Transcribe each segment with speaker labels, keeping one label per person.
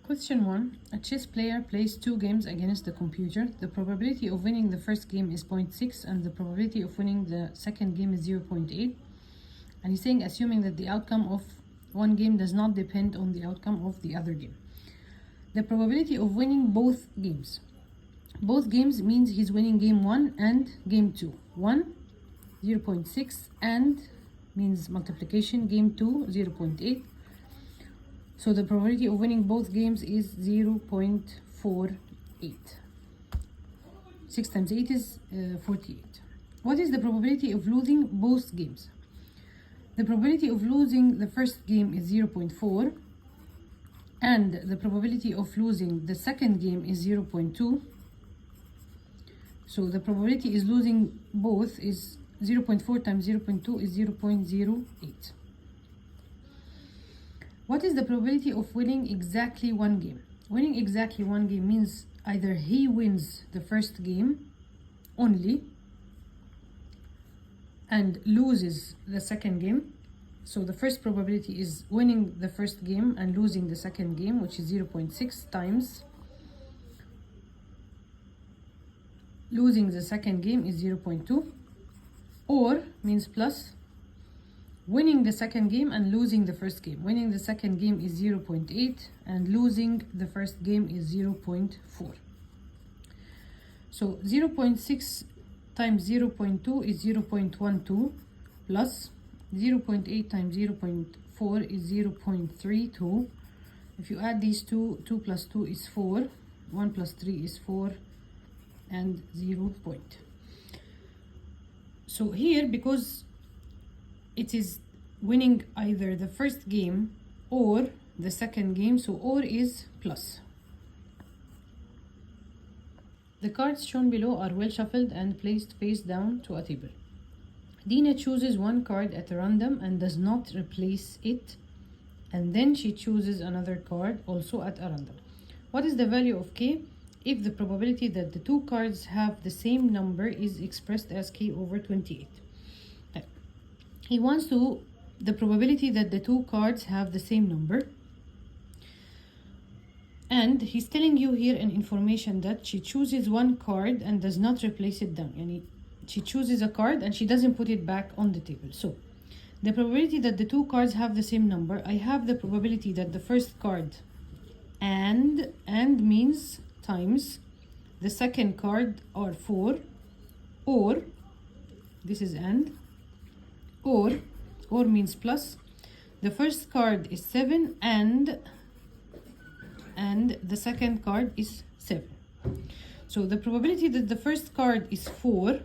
Speaker 1: Question 1. A chess player plays 2 games against the computer. The probability of winning the first game is 0.6 and the probability of winning the second game is 0.8. And he's saying assuming that the outcome of one game does not depend on the outcome of the other game. The probability of winning both games. Both games means he's winning game 1 and game 2. 1, 0.6, and means multiplication. Game 2, 0.8. So the probability of winning both games is 0.48. 6 times 8 is 48. What is the probability of losing both games? The probability of losing the first game is 0.4 and the probability of losing the second game is 0.2. So the probability is losing both is 0.4 times 0.2 is 0.08. What is the probability of winning exactly one game? Winning exactly one game means either he wins the first game only and loses the second game. So the first probability is winning the first game and losing the second game, which is 0.6 times losing the second game is 0.2, or means plus winning the second game and losing the first game. Winning the second game is 0.8 and losing the first game is 0.4. So 0.6 times 0.2 is 0.12 plus 0.8 times 0.4 is 0.32. If you add these two, 2 plus 2 is 4, 1 plus 3 is 4, and 0 point. So here, because it is winning either the first game or the second game, so or is plus. The cards shown below are well shuffled and placed face down to a table. Dina chooses one card at random and does not replace it, and then she chooses another card also at random. What is the value of K if the probability that the two cards have the same number is expressed as K over 28? He wants the probability that the two cards have the same number, and he's telling you here an information that she chooses one card and does not replace it down. Yani she chooses a card and she doesn't put it back on the table. So the probability that the two cards have the same number, I have the probability that the first card and means times the second card are 4, or this is and, or means plus the first card is 7 and the second card is 7. So the probability that the first card is 4,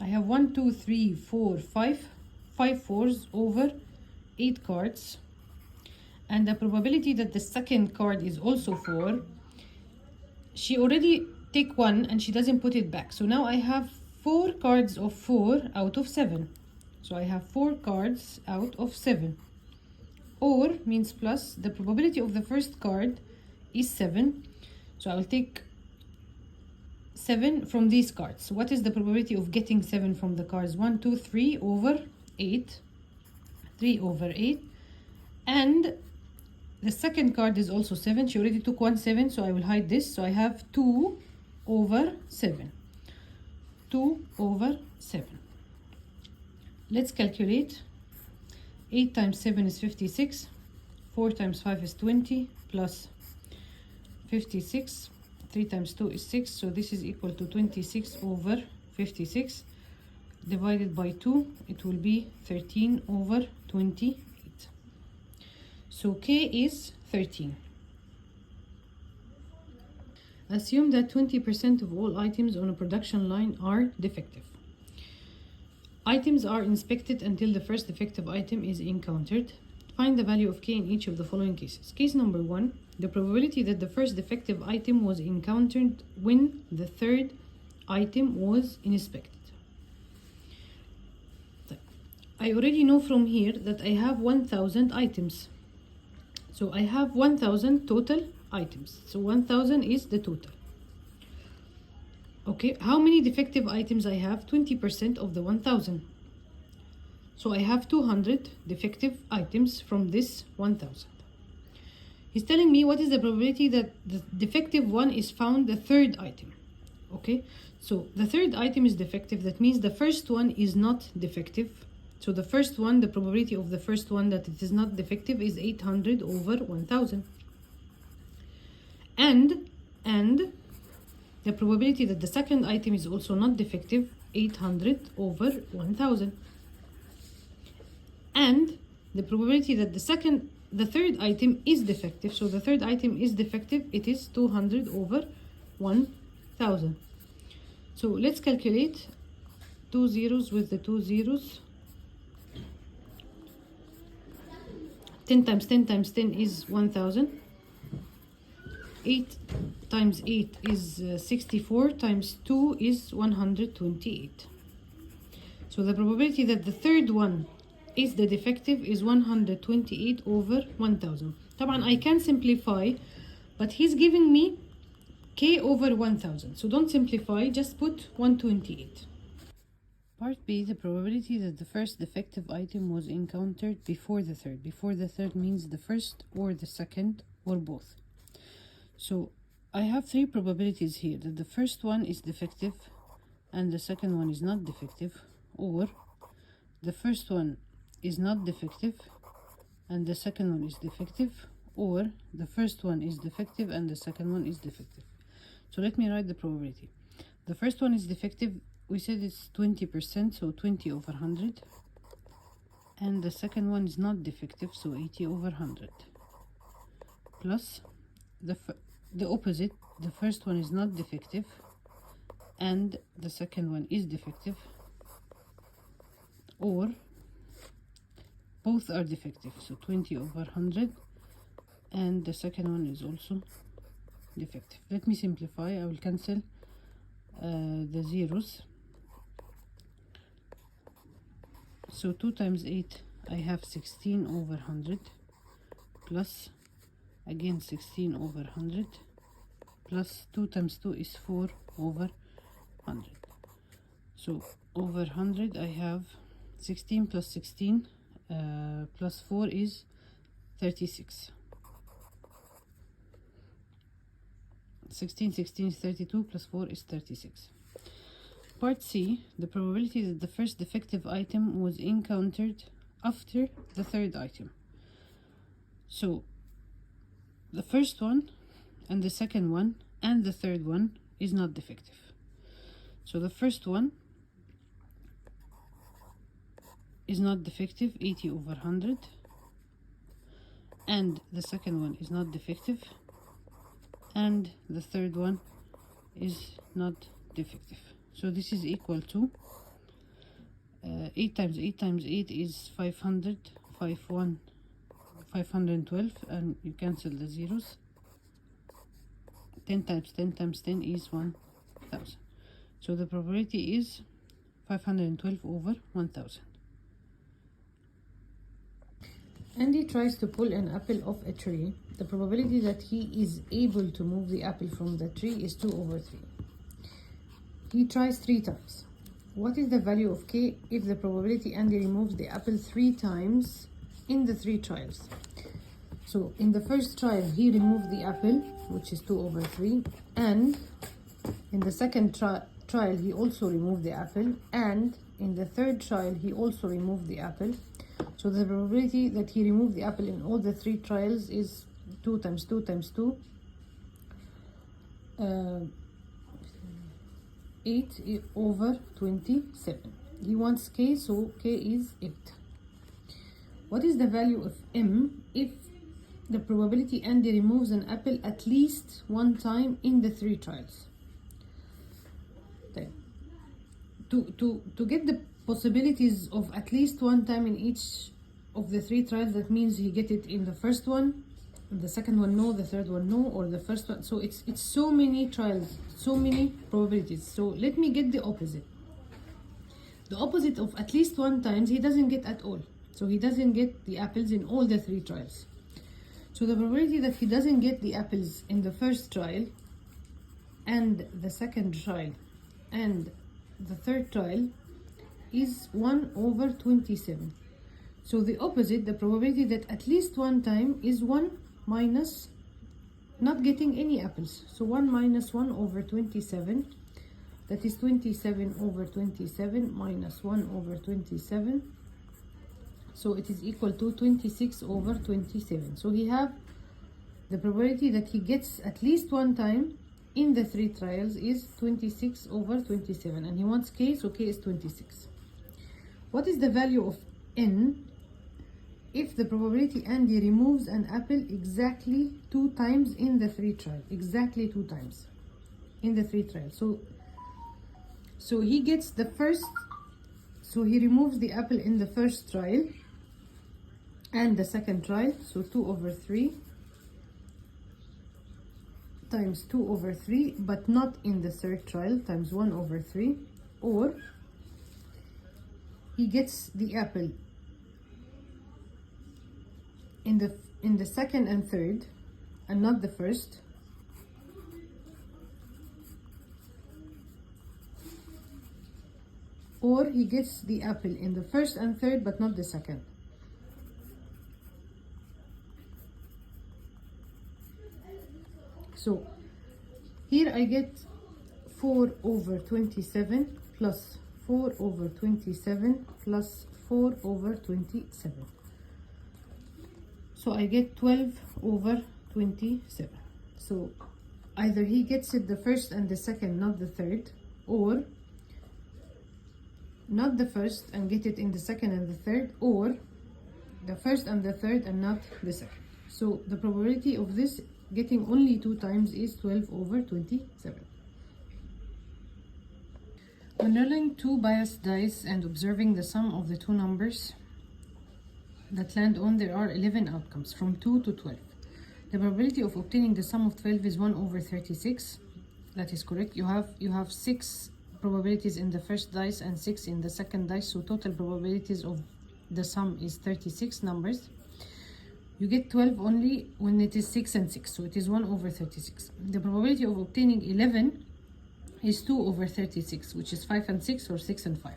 Speaker 1: I have 1 2 3 4 5 fours over 8 cards, and the probability that the second card is also 4, she already take one and she doesn't put it back. So now I have 4 cards of 4 out of 7. So I have 4 cards out of 7. Or means plus the probability of the first card is 7. So I will take 7 from these cards. What is the probability of getting 7 from the cards? 1 2 3 over 8. 3 over 8. And the second card is also 7. She already took 1 7, so I will hide this. So I have 2 over 7. 2 over 7. Let's calculate. 8 times 7 is 56. 4 times 5 is 20 plus 56. 3 times 2 is 6. So this is equal to 26 over 56. Divided by 2, it will be 13 over 28. So K is 13. Assume that 20% of all items on a production line are defective. Items are inspected until the first defective item is encountered. Find the value of K in each of the following cases. Case number 1, the probability that the first defective item was encountered when the third item was inspected. I already know from here that I have 1000 items. So I have 1000 total items. So 1000 is the total. Okay, how many defective items I have? 20% of the 1000. So I have 200 defective items from this 1000. He's telling me what is the probability that the defective one is found the third item. Okay, so the third item is defective. That means the first one is not defective. So the first one, the probability of the first one that it is not defective is 800 over 1000. And the probability that the second item is also not defective, 800 over 1000. And the probability that the third item is defective, so the third item is defective, it is 200 over 1000. So let's calculate 2 zeros with the 2 zeros. 10 times 10 times 10 is 1000. 8 times 8 is 64, times 2 is 128. So the probability that the third one is the defective is 128 over 1000. طبعا I can simplify, but he's giving me k over 1000. So don't simplify, just put 128. Part B, the probability that the first defective item was encountered before the third. Before the third means the first or the second or both. So I have three probabilities here, that the first one is defective and the second one is not defective, or the first one is not defective and the second one is defective, or the first one is defective and the second one is defective. So let me write the probability. The first one is defective, we said it's 20%, so 20 over 100. And the second one is not defective, so 80 over 100. Plus the opposite, the first one is not defective and the second one is defective, or both are defective, so 20 over 100 and the second one is also defective. Let me simplify. I will cancel the zeros. So 2 times 8, I have 16 over 100, plus again 16 over 100, plus 2 times 2 is 4 over 100. So over 100 I have 16 plus 16 plus 4 is 36. 16 is 32, plus 4 is 36. Part C, the probability that the first defective item was encountered after the third item. So the first one and the second one and the third one is not defective. So the first one is not defective, 80 over 100, and the second one is not defective, and the third one is not defective. So this is equal to 8 times 8 times 8 is 500, 512, and you cancel the zeros. 10 times 10 times 10 is 1000. So the probability is 512 over 1000. Andy tries to pull an apple off a tree. The probability that he is able to move the apple from the tree is 2 over 3. He tries 3 times. What is the value of k if the probability Andy removes the apple 3 times in the 3 trials? So in the first trial he removed the apple, which is 2 over 3, and in the second trial he also removed the apple, and in the third trial he also removed the apple. So the probability that he removed the apple in all the 3 trials is 2 times 2 times 2, 8 over 27. He wants k, so k is 8. What is the value of m if the probability Andy removes an apple at least 1 time in the 3 trials? To get the possibilities of at least 1 time in each of the 3 trials, that means he get it in the first one, the second one no, the third one no, or the first one. So it's so many trials, so many probabilities. So let me get the opposite. The opposite of at least 1 times he doesn't get at all. So he doesn't get the apples in all the 3 trials. So the probability that he doesn't get the apples in the first trial and the second trial and the third trial is 1 over 27. So the opposite, the probability that at least 1 time, is 1 minus not getting any apples. So 1 minus 1 over 27, that is 27 over 27 minus 1 over 27. So it is equal to 26 over 27. So he have the probability that he gets at least one time in the 3 trials is 26 over 27, and he wants k, so k is 26. What is the value of n if the probability Andy removes an apple exactly 2 times in the 3 trials? Exactly 2 times in the 3 trials. So he gets the first, so he removes the apple in the first trial and the second trial, so 2 over 3 times 2 over 3, but not in the third trial, times 1 over 3, or he gets the apple in the second and third and not the first, or he gets the apple in the first and third but not the second. So here I get 4 over 27 plus 4 over 27 plus 4 over 27. So I get 12 over 27. So either he gets it the first and the second, not the third, or not the first and get it in the second and the third, or the first and the third and not the second. So the probability of this getting only 2 times is 12 over 27. When rolling 2 biased dice and observing the sum of the 2 numbers that land on, there are 11 outcomes from 2 to 12. The probability of obtaining the sum of 12 is 1 over 36. That is correct. You have 6 probabilities in the first dice and 6 in the second dice, so total probabilities of the sum is 36 numbers. You get 12 only when it is 6 and 6, so it is 1 over 36. The probability of obtaining 11 is 2 over 36, which is 5 and 6, or 6 and 5.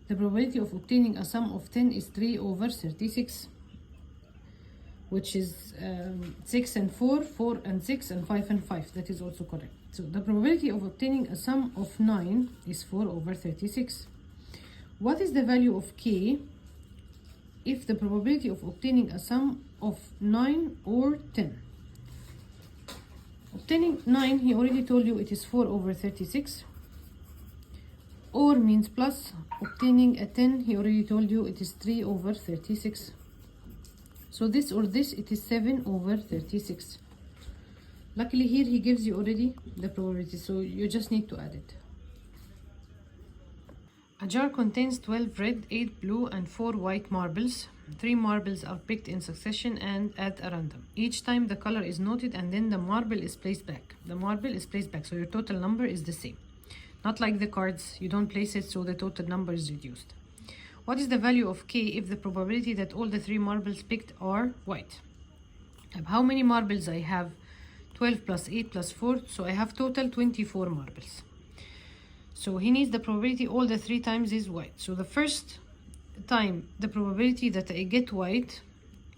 Speaker 1: The probability of obtaining a sum of 10 is 3 over 36, which is 6 and 4, 4 and 6, and 5 and 5. That is also correct. So the probability of obtaining a sum of 9 is 4 over 36. What is the value of k if the probability of obtaining a sum of 9 or 10? Obtaining 9, he already told you it is 4 over 36. Or means plus. Obtaining a 10, he already told you it is 3 over 36. So this or this, it is 7 over 36. Luckily here he gives you already the probability, so you just need to add it. A jar contains 12 red, 8 blue, and 4 white marbles. 3 marbles are picked in succession and at a random. Each time the color is noted and then the marble is placed back. The marble is placed back, so your total number is the same. Not like the cards, you don't place it so the total number is reduced. What is the value of k if the probability that all the 3 marbles picked are white? How many marbles I have? 12 plus 8 plus 4, so I have total 24 marbles. So he needs the probability all the 3 times is white. So the first time the probability that I get white,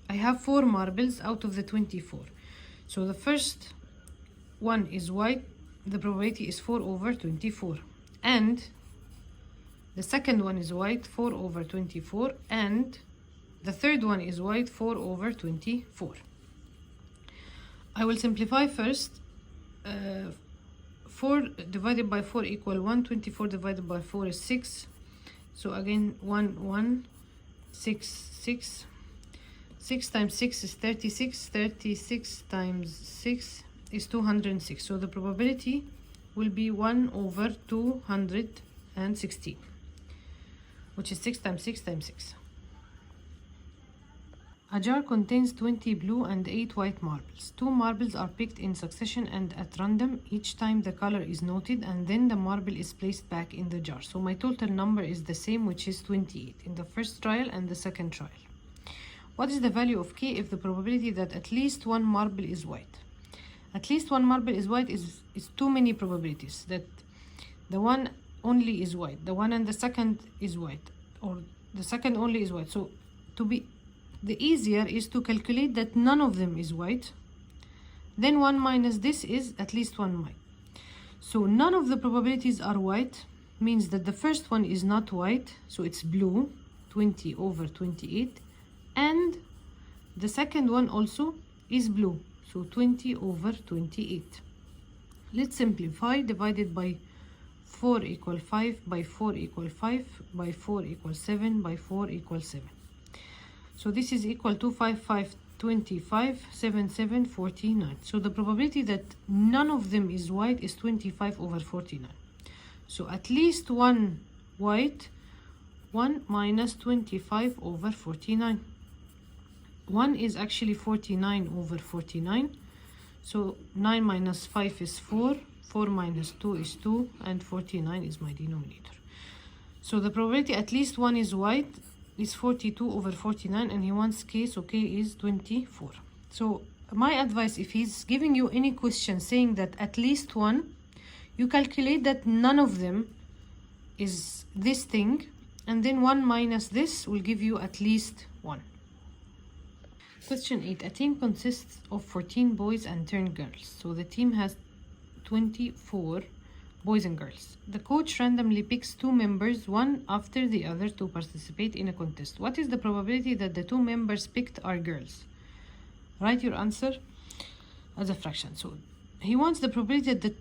Speaker 1: I have 4 marbles out of the 24. So the first one is white, the probability is 4 over 24. And the second one is white, 4 over 24. And the third one is white, 4 over 24. I will simplify first. 4 divided by 4 equal 1. 24 divided by 4 is 6. So again 1, 1, 6, 6. 6 times 6 is 36. 36 times 6 is 206. So the probability will be 1 over 216, which is 6 times 6 times 6. A jar contains 20 blue and 8 white marbles. 2 marbles are picked in succession and at random. Each time the color is noted and then the marble is placed back in the jar. So my total number is the same, which is 28 in the first trial and the second trial. What is the value of k if the probability that at least 1 marble is white? At least 1 marble is white is too many probabilities. That the one only is white, the one and the second is white, or the second only is white. So to be the easier is to calculate that none of them is white. Then 1 minus this is at least 1 white. So none of the probabilities are white, means that the first one is not white, so it's blue, 20 over 28, and the second one also is blue, so 20 over 28. Let's simplify. Divided by 4 equal 5, by 4 equal 5, by 4 equal 7, by 4 equal 7. So this is equal to 5, 5, 25, 7, 7, 49. So the probability that none of them is white is 25 over 49. So at least one white, 1 minus 25 over 49. 1 is actually 49 over 49. So 9 minus 5 is 4, 4 minus 2 is 2, and 49 is my denominator. So the probability at least one is white is 42 over 49, and he wants k, so k is 24. So my advice, if he's giving you any question saying that at least one, you calculate that none of them is this thing, and then 1 minus this will give you at least 1. Question 8. A team consists of 14 boys and 10 girls. So the team has 24 boys and girls. The coach randomly picks 2 members, one after the other, to participate in a contest. What is the probability that the 2 members picked are girls? Write your answer as a fraction. So he wants the probability that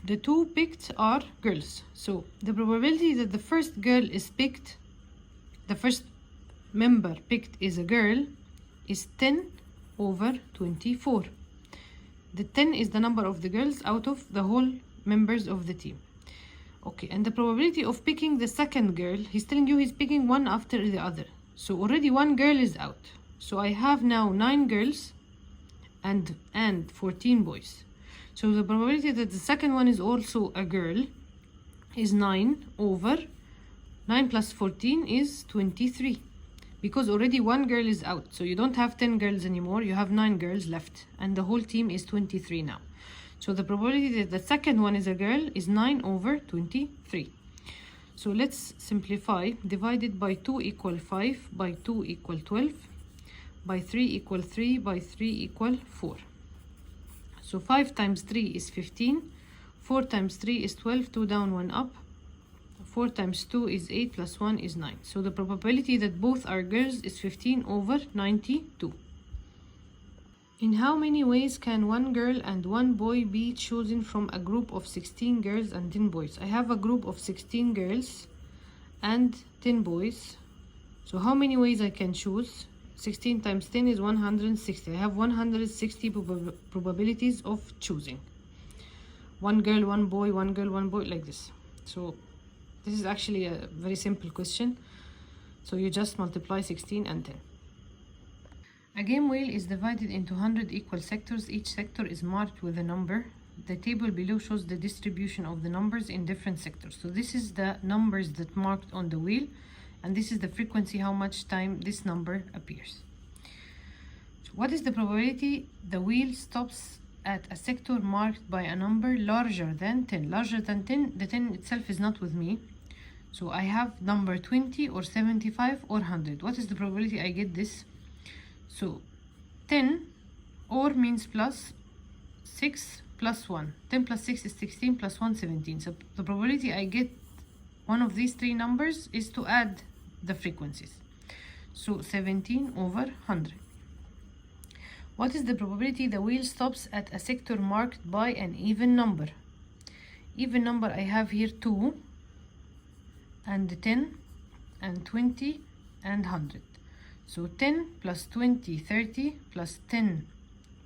Speaker 1: the 2 picked are girls. So the probability that the first girl is picked, the first member picked is a girl, is 10 over 24. The 10 is the number of the girls out of the whole members of the team. Okay, and the probability of picking the second girl, he's telling you he's picking one after the other. So already one girl is out. So I have now 9 girls and 14 boys. So the probability that the second one is also a girl is 9 over 9 plus 14 is 23. Because already one girl is out. So you don't have 10 girls anymore, you have 9 girls left. And the whole team is 23 now. So the probability that the second one is a girl is 9 over 23. So let's simplify. Divided by 2 equal 5, by 2 equal 12, by 3 equal 3, by 3 equal 4. So 5 times 3 is 15, 4 times 3 is 12, 2 down, 1 up. 4 times 2 is 8, plus 1 is 9. So the probability that both are girls is 15 over 92. In how many ways can one girl and one boy be chosen from a group of 16 girls and 10 boys? I have a group of 16 girls and 10 boys. So how many ways I can choose? 16 times 10 is 160. I have 160 probabilities of choosing. One girl, one boy, one girl, one boy, like this. So this is actually a very simple question. So you just multiply 16 and 10. A game wheel is divided into 100 equal sectors. Each sector is marked with a number. The table below shows the distribution of the numbers in different sectors. So this is the numbers that marked on the wheel, and this is the frequency, how much time this number appears. So what is the probability the wheel stops at a sector marked by a number larger than 10? Larger than 10, the 10 itself is not with me. So I have number 20 or 75 or 100. What is the probability I get this? So 10 or means plus 6 plus 1. 10 plus 6 is 16, plus 1, 17. So the probability I get one of these 3 numbers is to add the frequencies. So 17 over 100. What is the probability the wheel stops at a sector marked by an even number? Even number I have here 2 and 10 and 20 and 100. So 10 plus 20, 30, plus 10,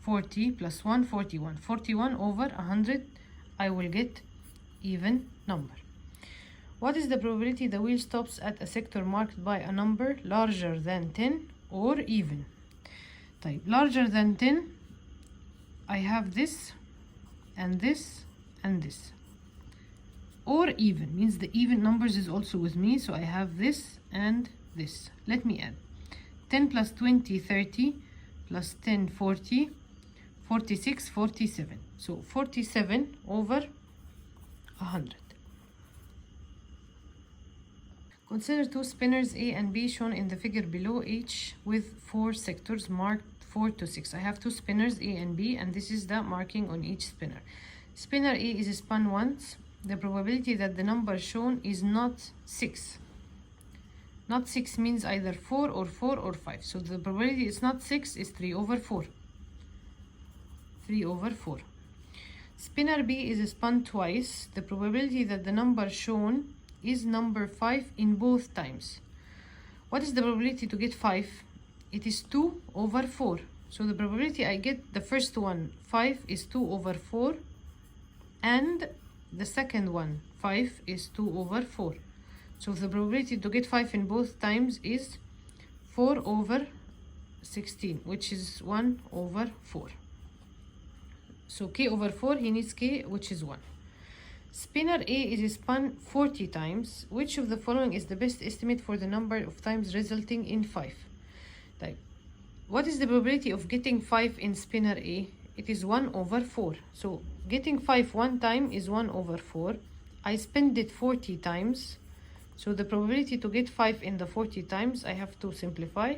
Speaker 1: 40, plus 1, 41. 41 over 100, I will get even number. What is the probability the wheel stops at a sector marked by a number larger than 10 or even? Type larger than 10, I have this and this and this. Or even means the even numbers is also with me, so I have this and this. Let me add. 10 plus 20, 30, plus 10, 40, 46, 47. So 47 over 100. Consider two spinners A and B shown in the figure below, each with 4 sectors marked 4 to 6. I have two spinners A and B, and this is the marking on each spinner. Spinner A is spun once. The probability that the number shown is not 6. Not 6 means either 4 or 4 or 5. So the probability it's not 6 is 3 over 4. 3 over 4. Spinner B is spun twice. The probability that the number shown is number 5 in both times. What is the probability to get 5? It is 2 over 4. So the probability I get the first one, 5, is 2 over 4. And the second one, 5, is 2 over 4. So the probability to get 5 in both times is 4 over 16, which is 1 over 4. So k over 4, he needs k, which is 1. Spinner A is spun 40 times. Which of the following is the best estimate for the number of times resulting in 5? Like, what is the probability of getting 5 in spinner A? It is 1 over 4. So getting 5 one time is 1 over 4. I spent it 40 times. So the probability to get 5 in the 40 times, I have to simplify.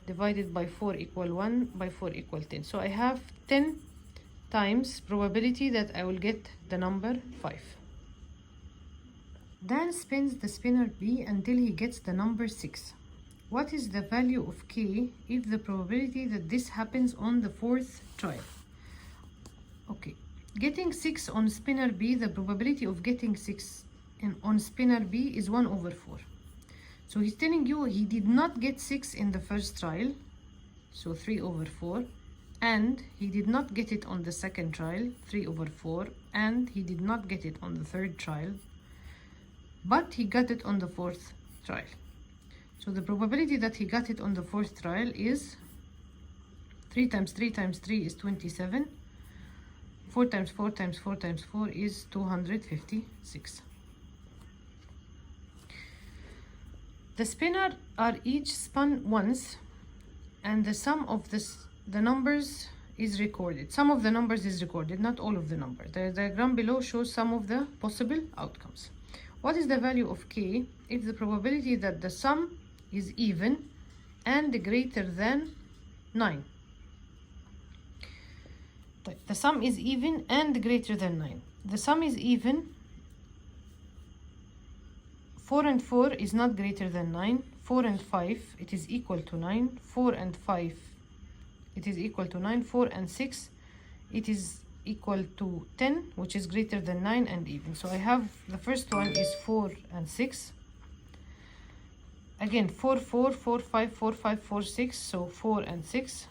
Speaker 1: Divided by 4 equal 1, by 4 equal 10. So I have 10 times probability that I will get the number 5. Dan spins the spinner B until he gets the number 6. What is the value of k if the probability that this happens on the 4th trial? Okay, getting 6 on spinner B, the probability of getting 6 on spinner B is 1 over 4. So he's telling you he did not get 6 in the first trial, so 3 over 4. And he did not get it on the second trial, 3 over 4. And he did not get it on the third trial, but he got it on the 4th trial. So the probability that he got it on the 4th trial is 3 times 3 times 3 is 27. 4 times 4 times 4 times 4 is 256. The spinner are each spun once, and the sum of the numbers is recorded. Some of the numbers is recorded, not all of the numbers. The diagram below shows some of the possible outcomes. What is the value of k if the probability that the sum is even and greater than 9? The sum is even and greater than 9. The sum is even. 4 and 4 is not greater than 9. 4 and 5, it is equal to 9. 4 and 5, it is equal to 9. 4 and 6, it is equal to 10, which is greater than 9 and even. So I have the first one is 4 and 6. Again, 4, 4, 4, 5, 4, 5, 4, 6. So 4 and 6.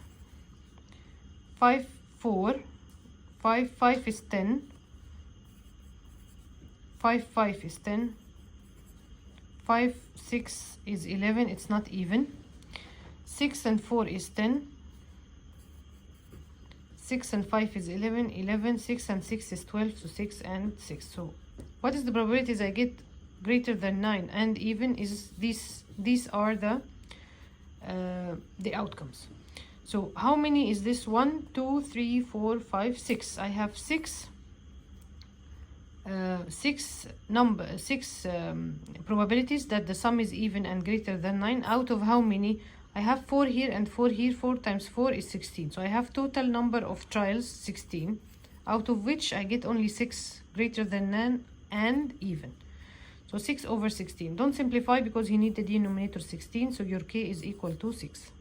Speaker 1: 5, 4. 5, 5 is 10. 5, 5 is 10. 5, 6 is 11. It's not even. 6 and 4 is 10. 6 and 5 is 11. 11. 6 and 6 is 12. So 6 and 6. So what is the probabilities I get greater than 9 and even is these are the outcomes. So how many is this? 1, 2, 3, 4, 5, 6. I have 6 probabilities that the sum is even and greater than 9. Out of how many? I have 4 here and 4 here. 4 times 4 is 16. So I have total number of trials 16, out of which I get only 6 greater than 9 and even. So 6 over 16. Don't simplify because you need the denominator 16, so your k is equal to 6.